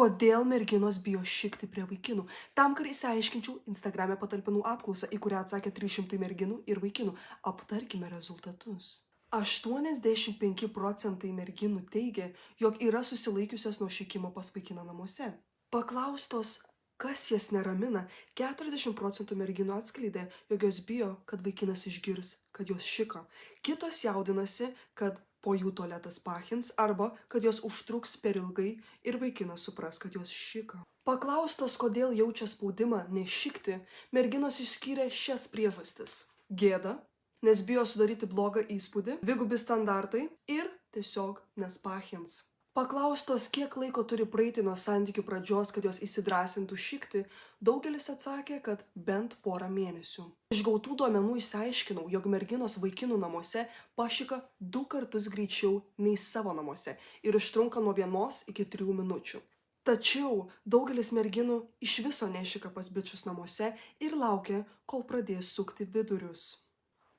Kodėl merginos bijo šikti prie vaikinų? Tam, kad išsiaiškinčiau, Instagram'e patalpinau apklausą, į kurią atsakė 300 merginų ir vaikinų. Aptarkime rezultatus. 85% merginų teigia, jog yra susilaikiusios nuo šikimo pas vaikiną namuose. Paklaustos, kas jas neramina, 40% merginų atskleidė, jog jos bijo, kad vaikinas išgirs, kad jos šika. Kitos jaudinasi, kad po jų tualetas pachins arba kad jos užtruks per ilgai ir vaikinas supras, kad jos šika. Paklaustos, kodėl jaučia spaudimą nešikti, merginos išskyrė šias priežastis. Gėda, nes bijo sudaryti blogą įspūdį, dvigubi standartai ir tiesiog nespachins. Paklaustos, kiek laiko turi praeiti nuo santykių pradžios, kad jos įsidrąsintų šikti, daugelis atsakė, kad bent porą mėnesių. Iš gautų duomenų išsiaiškinau, jog merginos vaikinų namuose pašika 2 kartus greičiau nei savo namuose ir užtrunka nuo 1 iki 3 minučių. Tačiau daugelis merginų iš viso nešika pas bičius namuose ir laukia, kol pradės sukti vidurius.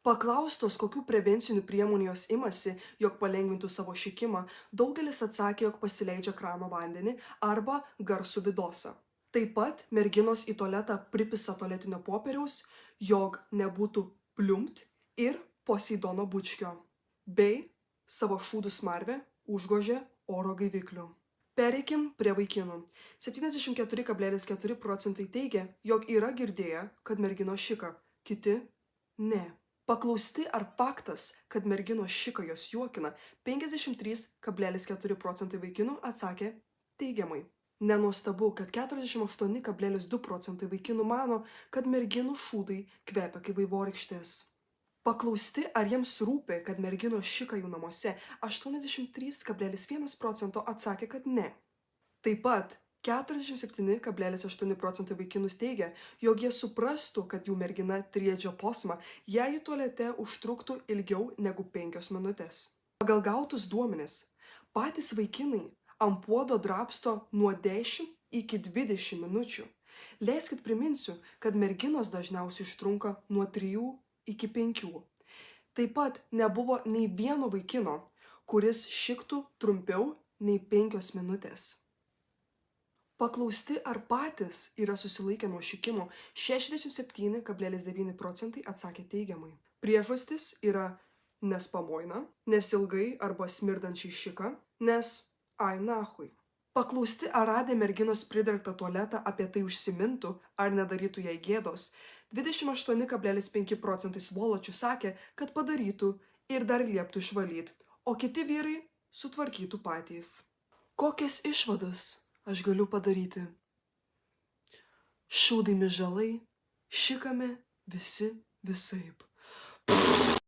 Paklaustos, kokių prevencinių priemonių jos imasi, jog palengvintų savo šikimą, daugelis atsakė, jog pasileidžia krano vandenį arba garsų vidosą. Taip pat merginos į tualetą pripisa tualetinio popieriaus, jog nebūtų pliumpt ir Poseidono bučkio. Bei savo šūdų smarvę užgožė oro gaivikliu. Pereikim prie vaikinų. 74,4% teigia, jog yra girdėję, kad merginos šika, kiti ne. Paklausti, ar faktas, kad merginos šika jos juokina, 53,4% vaikinų atsakė teigiamai. Nenuostabu, kad 48,2% vaikinų mano, kad merginų šūdai kvepia kaip vaivorykštės. Paklausti, ar jiems rūpi, kad merginos šika jų namuose, 83,1% atsakė, kad ne. Taip pat 47,8% vaikinų teigia, jog jie suprastų, kad jų mergina triedžia posmą, jei į tualete užtruktų ilgiau negu 5 minutės. Pagal gautus duomenis, patys vaikinai ant puodo drabsto nuo 10 iki 20 minučių. Leiskit priminsiu, kad merginos dažniausiai užtrunka nuo 3 iki 5. Taip pat nebuvo nei vieno vaikino, kuris šiktų trumpiau nei 5 minutės. Paklausti, ar patys yra susilaikę nuo šikimo, 67,9% atsakė teigiamai. Priežastis yra nes pamoina, nes ilgai arba smirdančiai šika, nes ai nahui. Paklausti, ar radę merginos pridergtą tualetą apie tai užsimintų, ar nedarytų jai gėdos, 28,5% svoločių sakė, kad padarytų ir dar lieptų išvalyti, o kiti vyrai sutvarkytų patys. Kokias išvadas aš galiu padaryti? Šūdai mižalai, šikame visi visaip.